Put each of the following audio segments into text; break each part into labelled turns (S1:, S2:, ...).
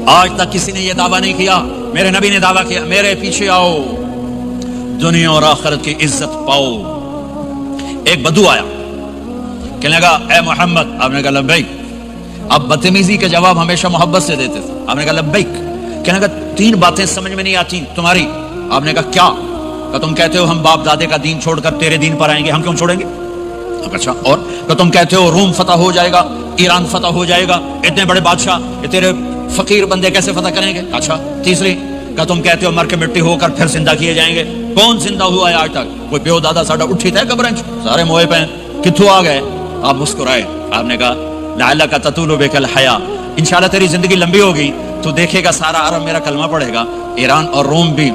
S1: آج تک کسی نے یہ دعویٰ نہیں کیا. میرے نبی نے دعویٰ کیا میرے پیچھے آؤ دنیا اور آخرت کی عزت پاؤ. ایک بدو آیا کہنے لگا اے محمد. آپ نے کہا لبیک. آپ بدتمیزی کے جواب ہمیشہ محبت سے دیتے تھے. آپ نے کہا لبیک. کہنے لگا 3 باتیں سمجھ میں نہیں آتی تمہاری. آپ نے کہا کیا؟ کہ تم کہتے ہو ہم باپ دادے کا دین چھوڑ کر تیرے دین پر آئیں گے, ہم کیوں چھوڑیں گے؟ اچھا. اور کہ تم کہتے ہو روم فتح ہو جائے گا, ایران فتح ہو جائے گا, اتنے بڑے بادشاہ یہ تیرے فقیر بندے کیسے فتح کریں گے؟ اچھا. تیسری کہ تم کہتے ہو مر کے مٹی ہو کر پھر زندہ کیے جائیں گے. کون زندہ ہوا ہے آج تک؟ کوئی پیو دادا ساڈا اٹھی تھے قبریں سارے موئے پہ کتھوں آ گئے؟ آپ مسکرائے. آپ نے کہا لعلک تطول بک الحیا, انشاءاللہ تیری زندگی لمبی ہوگی تو دیکھے گا سارا عرب میرا کلمہ پڑھے گا, ایران اور روم بھی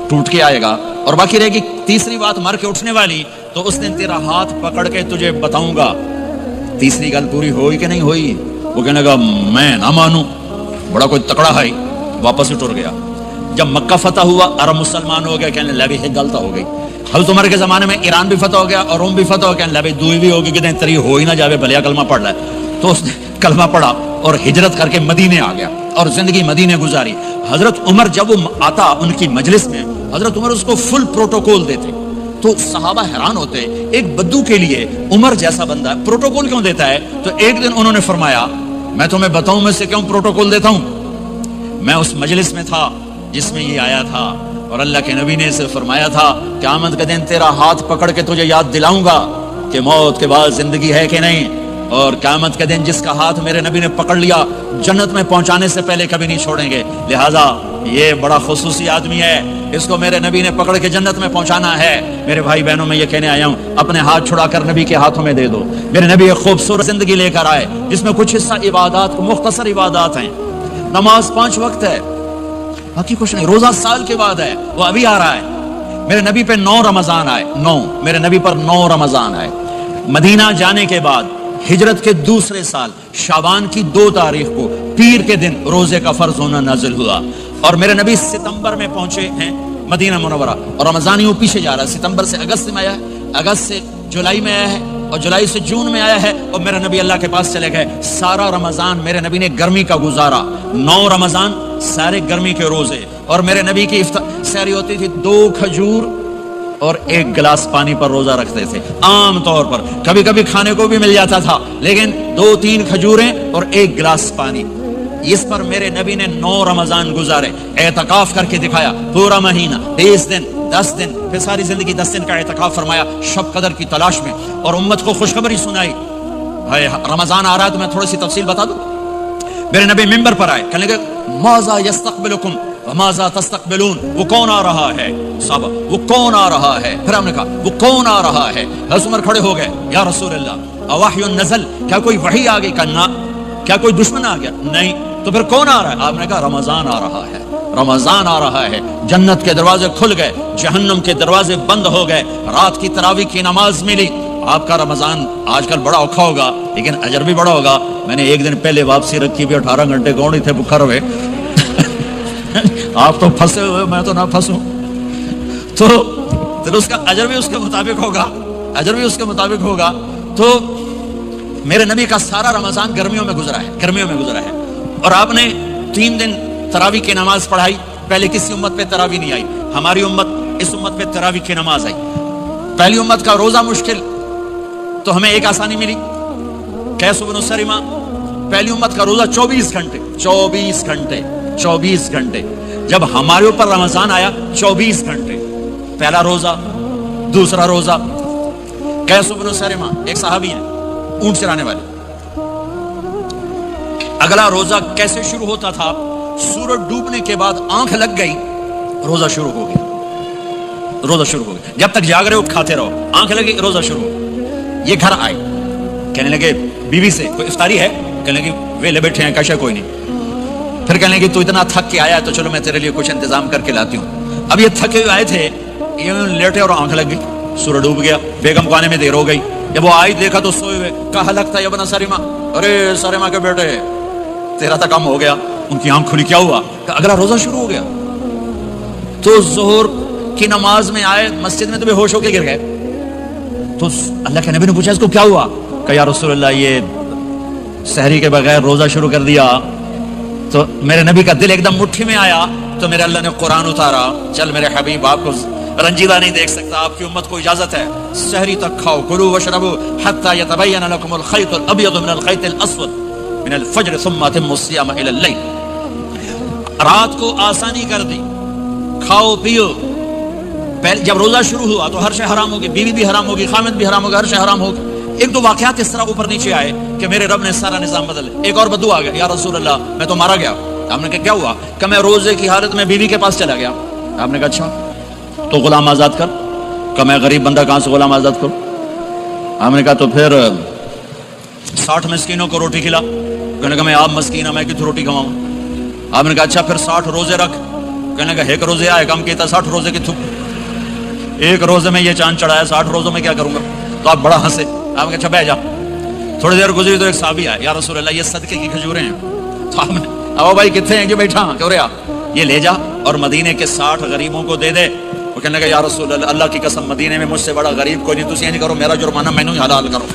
S1: ٹوٹ کے آئے گا, اور باقی رہے گی تیسری بات مر کے اٹھنے والی, تو اس دن تیرا ہاتھ پکڑ کے تجھے بتاؤں گا. تیسری گل پوری ہوئی کہ نہیں ہوئی؟ وہ کہنے لگا میں نہ مانوں, بڑا کوئی تکڑا ہے. واپس ہی ٹر گیا. جب مکہ فتح ہوا عرب مسلمان ہو گیا, کہنے لگے یہ غلط ہو گئی. حضرت عمر کے زمانے میں ایران بھی فتح ہو گیا اور روم بھی فتح ہو گیا, کہنے لگے دوئی بھی ہوگی کہ تری ہو ہی نہ جاوے بھلیا کلمہ پڑھ لے. تو اس نے کلمہ پڑھا اور ہجرت کر کے مدینے آ گیا اور زندگی مدینے گزاری. حضرت عمر جب وہ آتا ان کی مجلس میں, حضرت عمر اس کو فل پروٹوکول دیتے. تو صحابہ حیران ہوتے, ایک بدو کے لیے عمر جیسا بندہ پروٹوکول کیوں دیتا ہے؟ تو ایک دن انہوں نے فرمایا میں تمہیں بتاؤں میں سے کیوں پروٹوکول دیتا ہوں. میں اس مجلس میں تھا جس میں یہ آیا تھا, اور اللہ کے نبی نے اسے فرمایا تھا قیامت کے دن تیرا ہاتھ پکڑ کے تجھے یاد دلاؤں گا کہ موت کے بعد زندگی ہے کہ نہیں, اور قیامت کے دن جس کا ہاتھ میرے نبی نے پکڑ لیا جنت میں پہنچانے سے پہلے کبھی نہیں چھوڑیں گے. لہٰذا یہ بڑا خصوصی آدمی ہے, اس کو میرے نبی نے پکڑ کے جنت میں پہنچانا ہے. میرے بھائی بہنوں میں یہ کہنے آیا ہوں اپنے ہاتھ چھڑا کر نبی کے ہاتھوں میں دے دو. میرے نبی ایک خوبصورت زندگی لے کر آئے جس میں کچھ حصہ عبادات, مختصر عبادات ہیں. نماز 5 وقت ہے, باقی کچھ نہیں. روزہ سال کے بعد ہے, وہ ابھی آ رہا ہے. میرے نبی پہ 9 رمضان آئے, 9 میرے نبی پر 9 رمضان آئے. مدینہ جانے کے بعد ہجرت کے دوسرے سال شعبان کی 2 تاریخ کو پیر کے دن روزے کا فرض ہونا نازل ہوا, اور میرے نبی ستمبر میں پہنچے ہیں مدینہ منورہ, اور رمضان یوں پیچھے جا رہا ہے. ستمبر سے اگست میں آیا ہے, اگست سے جولائی میں آیا ہے, اور جولائی سے جون میں آیا ہے, اور میرے نبی اللہ کے پاس چلے گئے. سارا رمضان میرے نبی نے گرمی کا گزارا. 9 رمضان سارے گرمی کے روزے, اور میرے نبی کی سحری ہوتی تھی 2 کھجور اور 1 گلاس پانی پر روزہ رکھتے تھے عام طور پر. کبھی کبھی کھانے کو بھی مل جاتا تھا, لیکن 2-3 کھجوریں اور 1 گلاس پانی. اس پر میرے نبی نے 9 رمضان گزارے, اعتکاف کر کے دکھایا. پورا مہینہ 20 دن 10 دن, پھر ساری زندگی 10 دن کا اعتکاف فرمایا شب قدر کی تلاش میں, اور امت کو خوشخبری سنائی. بھائی رمضان آ رہا ہے تو میں تھوڑی سی تفصیل بتا دوں. میرے نبی منبر پر آئے, کہنے لگے ماذا یستقبلکم وماذا تستقبلون, وہ کون آ رہا ہے؟ صحابہ وہ کون آ رہا ہے؟ پھر ہم نے کہا وہ کون آ رہا ہے؟ حضرت عمر کھڑے ہو گئے, یا رسول اللہ اوحی نزل, کیا کوئی وحی آ گئی؟ کہا کیا کوئی دشمن آ گیا؟ نہیں. تو پھر کون آ رہا ہے؟ آپ نے کہا رمضان آ رہا ہے, رمضان آ رہا ہے. جنت کے دروازے کھل گئے, جہنم کے دروازے بند ہو گئے, رات کی تراویح کی نماز ملی. آپ کا رمضان آج کل بڑا اوکھا ہوگا لیکن اجر بھی بڑا ہوگا. میں نے ایک دن پہلے واپسی رکھی بھی, 18 گھنٹے کون ہی تھے بکھر ہوئے. آپ تو پھنسے ہوئے, میں تو نہ پھنسوں. تو پھر اس کا اجر بھی اس کے مطابق ہوگا, اجر بھی اس کے مطابق ہوگا. تو میرے نبی کا سارا رمضان گرمیوں میں گزرا ہے, گرمیوں میں گزرا ہے. اور آپ نے 3 دن تراویح کی نماز پڑھائی. پہلے کسی امت پہ تراویح نہیں آئی, ہماری امت اس امت پہ تراویح کی نماز آئی. پہلی امت کا روزہ مشکل, تو ہمیں ایک آسانی ملی, قیس بن سریمہ. پہلی امت کا روزہ 24 گھنٹے, 24 گھنٹے, 24 گھنٹے. جب ہمارے اوپر رمضان آیا 24 گھنٹے, پہلا روزہ, دوسرا روزہ. قیس بن سریمہ ایک صحابی ہیں, اونٹ چرانے والے. اگلا روزہ کیسے شروع ہوتا تھا؟ سورج ڈوبنے کے بعد آنکھ لگ گئی, روزہ شروع ہو گیا, روزہ شروع ہو گیا. جب تک جاگ رہے ہو کھاتے رہو, آنکھ لگی روزہ شروع ہو. یہ گھر آئے, کہنے لگے بیوی سے کوئی افطاری ہے؟ کہنے لگے ویلے بیٹھے ہیں, کیسا کوئی نہیں. پھر کہنے لگے تو اتنا تھک کے آیا ہے تو چلو میں تیرے لیے کچھ انتظام کر کے لاتی ہوں. اب یہ تھکے ہوئے آئے تھے, یہ لیٹے اور آنکھ لگ گئی, سورج ڈوب گیا. بیگم کو آنے میں دیر ہو گئی. جب وہ آئی دیکھا تو سوئے ہوئے. کہا لگتا ہے ابن سریمہ, ارے سریمہ کے بیٹے تیرا تو کم ہو گیا. ان کی آنکھ کھلی, کیا ہوا؟ کہ اگلا روزہ شروع ہو گیا. تو ظہر کی نماز میں آئے, مسجد میں تو بے ہوش ہو کے گر گئے. تو اللہ کے نبی نے پوچھا اس کو کیا ہوا؟ کہ یا رسول اللہ یہ سحری کے بغیر روزہ شروع کر دیا. تو میرے نبی کا دل ایک دم مٹھی میں آیا, تو میرے اللہ نے قرآن اتارا, چل میرے حبیب آپ کو رنجیدہ نہیں دیکھ سکتا, آپ کی امت کو اجازت ہے سحری تک کھاؤ, کلوا واشربوا حتی یتبین لکم الخیط الابیض من الخیط الاسود من الفجر ثم اتموا الصیام الی اللیل. رات کو آسانی کر دی, کھاؤ پیو. جب روزہ شروع ہوا تو ہر شے حرام ہوگی, بیوی بھی حرام ہوگی, خامد بھی حرام ہوگا, ہر شے حرام ہوگی. ایک دو واقعات اس طرح اوپر نیچے آئے کہ میرے رب نے سارا نظام بدل. ایک اور بدو آ گیا, یا رسول اللہ میں تو مارا گیا. آپ نے کہا کیا ہوا؟ کہ میں روزے کی حالت میں بیوی کے پاس چلا گیا. آپ نے کہا اچھا تو غلام آزاد کر. کہ میں غریب بندہ کہاں سے غلام آزاد کروں؟ آپ نے کہا تو پھر 60 مسکینوں کو روٹی کھلا. کہنے کہا میں آپ مسکین میں کتنی روٹی کھواؤں؟ آپ نے کہا اچھا پھر 60 روزے رکھ. کہنے کہا ایک روزے آئے کم کیتا 60 روزے کی تھوک, ایک روزے میں یہ چاند چڑھایا, 60 روزوں میں کیا کروں گا؟ تو آپ بڑا ہنسے. آپ نے کہا اچھا بیٹھ جا. تھوڑی دیر گزری تو ایک صحابی آیا, یا رسول اللہ یہ صدقے کی کھجوریں ہیں. تو آپ نے او بھائی کتنے ہیں جو بیٹھا کیوں رہا, یہ لے جا اور مدینے کے 60 غریبوں کو دے دے. وہ کہنے لگا یا رسول اللہ اللہ کی قسم مدینے میں مجھ سے بڑا غریب کوئی نہیں, تسی یہ نہیں کرو, میرا جرمانہ میں نے حلال کرو.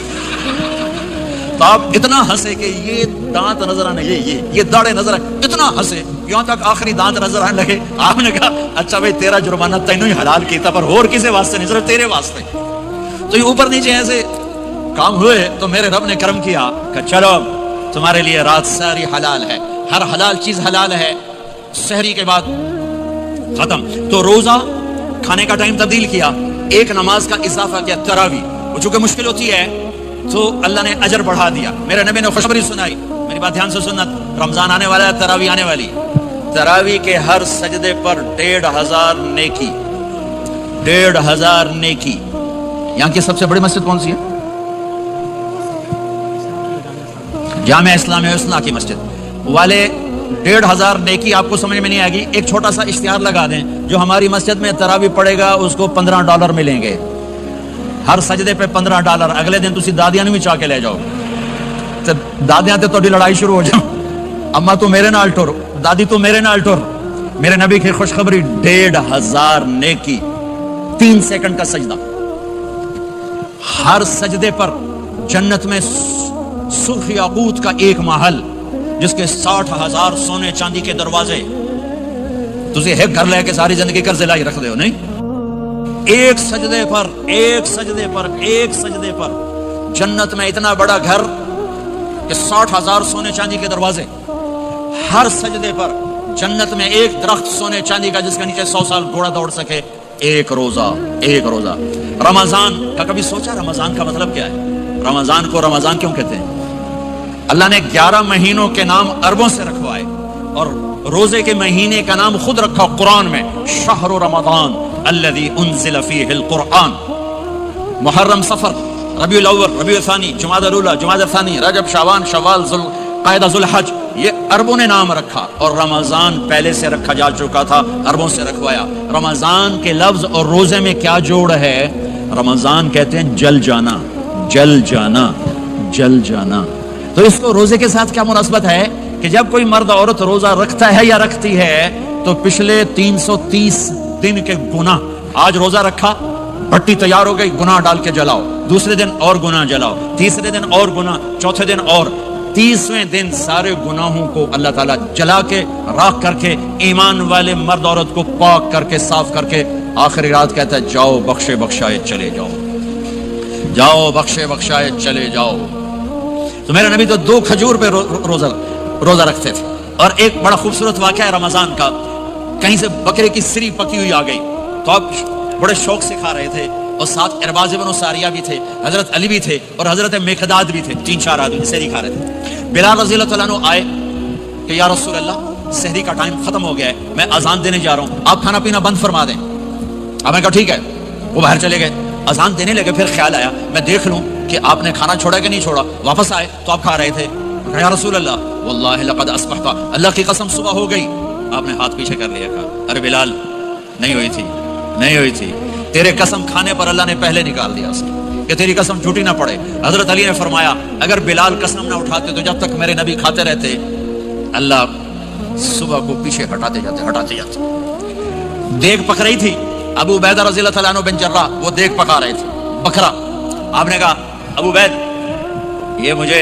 S1: تو آپ اتنا ہنسے کہ یہ دانت نظر آنے, یہ داڑھیں نظر آنے, اتنا ہنسے یہاں تک آخری دانت نظر آنے لگے. آپ نے کہا اچھا بھائی تیرا جرمانہ تینوں ہی حلال کیتا, پر اور کسی واسطے نہیں, صرف تیرے واسطے. تو یہ اوپر نیچے ایسے کام ہوئے تو میرے رب نے کرم کیا کہ چلو تمہارے لیے رات ساری حلال ہے, ہر حلال چیز حلال ہے. سحری کے بعد ختم. تو روزہ کھانے کا ٹائم تبدیل کیا, ایک نماز کا اضافہ کیا, تراویح. وہ چونکہ مشکل ہوتی ہے تو اللہ نے اجر بڑھا دیا. میرے نبی نے خوشخبری سنائی, میری بات دھیان سے سننا, رمضان آنے والا ہے, تراویح آنے والی. تراویح کے ہر سجدے پر 1500 نیکی, 1500 نیکی. یہاں کی سب سے بڑی مسجد کون سی ہے؟ جامعہ اسلامیہ حسنہ کی مسجد والے. 1500 نیکی آپ کو سمجھ میں نہیں آئے گی. ایک چھوٹا سا اشتہار لگا دیں, جو ہماری مسجد میں تراویح پڑے گا اس کو $15 ملیں گے, ہر سجدے پہ $15. اگلے دن تسی دادیاں نہیں چاہ کے لے جاؤ. دادیاں تے تھوڑی لڑائی شروع ہو جاؤ, اما تو میرے نال ٹر, دادی تو میرے نال ٹر. میرے نبی کی خوشخبری 1500 نیکی, 3 سیکنڈ کا سجدہ. ہر سجدے پر جنت میں سرخ یاقوت کا ایک محل جس کے 60,000 سونے چاندی کے دروازے. تسی ایک گھر لے کے ساری زندگی قرض لائی رکھ دے ہو نہیں. ایک سجدے پر, ایک سجدے پر, ایک سجدے پر جنت میں اتنا بڑا گھر کہ 60,000 سونے چاندی کے دروازے. ہر سجدے پر جنت میں ایک درخت سونے چاندی کا جس کے نیچے 100 سال گھوڑا دوڑ سکے. ایک روزہ, ایک روزہ. رمضان کا کبھی سوچا رمضان کا مطلب کیا ہے؟ رمضان کو رمضان کیوں کہتے ہیں؟ اللہ نے 11 مہینوں کے نام عربوں سے رکھوائے اور روزے کے مہینے کا نام خود رکھا قرآن میں, شہر رمضان الذی انزل فیہ القرآن. محرم, صفر, ربیع الاول, ربیع الثانی, جمادی الاولی, جمادی الثانی, رجب, شعبان, شوال, قعدہ, ذوالحج. یہ عربوں نے نام رکھا, اور رمضان پہلے سے رکھا جا چکا تھا, عربوں سے رکھوایا. رمضان کے لفظ اور روزے میں کیا جوڑ ہے؟ رمضان کہتے ہیں جل جانا, جل جانا, جل جانا. تو اس کو روزے کے ساتھ کیا مناسبت ہے کہ جب کوئی مرد عورت روزہ رکھتا ہے یا رکھتی ہے تو پچھلے 330 دن کے گناہ, آج روزہ رکھا, بھٹی تیار ہو گئی, گناہ ڈال کے جلاؤ, دوسرے دن اور گناہ جلاؤ, تیسرے دن اور گناہ, چوتھے دن اور, 30ویں دن سارے گناہوں کو اللہ تعالیٰ جلا کے راکھ کر کے ایمان والے مرد عورت کو پاک کر کے صاف کر کے آخری رات کہتا ہے جاؤ بخشے بخشائے چلے جاؤ, جاؤ بخشے بخشائے چلے جاؤ. تو میرے نبی تو 2 کھجور پہ روزہ رکھتے تھے. اور ایک بڑا خوبصورت واقعہ ہے رمضان کا, کہیں سے بکرے کی سری پکی ہوئی آ گئی تو آپ بڑے شوق سے کھا رہے تھے, اور ساتھ ارباز بن ساریہ بھی تھے, حضرت علی بھی تھے, اور حضرت مقداد بھی تھے. 3-4 آدمی سحری کھا رہے تھے. بلال رضی اللہ تعالیٰ عنہ آئے کہ یا رسول اللہ سحری کا ٹائم ختم ہو گیا ہے, میں اذان دینے جا رہا ہوں, آپ کھانا پینا بند فرما دیں. آپ نے کہا ٹھیک ہے. وہ باہر چلے گئے, اذان دینے لگے. پھر خیال آیا میں دیکھ لوں کہ آپ نے کھانا چھوڑا کہ نہیں چھوڑا. واپس آئے تو آپ کھا رہے تھے. یا رسول اللہ واللہ لقد اصبحت, اللہ کی قسم صبح ہو گئی. آپ نے ہاتھ پیچھے کر لیا, کہا ارے بلال نہیں ہوئی تھی, نہیں ہوئی تھی, تیرے قسم کھانے پر اللہ نے پہلے نکال دیا کہ تیری قسم جھوٹی نہ پڑے. حضرت علی نے فرمایا اگر بلال قسم نہ اٹھاتے تو جب تک میرے نبی کھاتے رہتے اللہ صبح کو پیچھے ہٹاتے جاتے. دیگ پک رہی تھی, ابو عبیدہ رضی اللہ تعالیٰ عنہ بن جراح وہ دیگ پکا رہے تھے, بکرا. آپ نے کہا ابو عبید یہ مجھے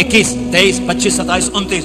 S1: 21, 23, 25, 27, 29,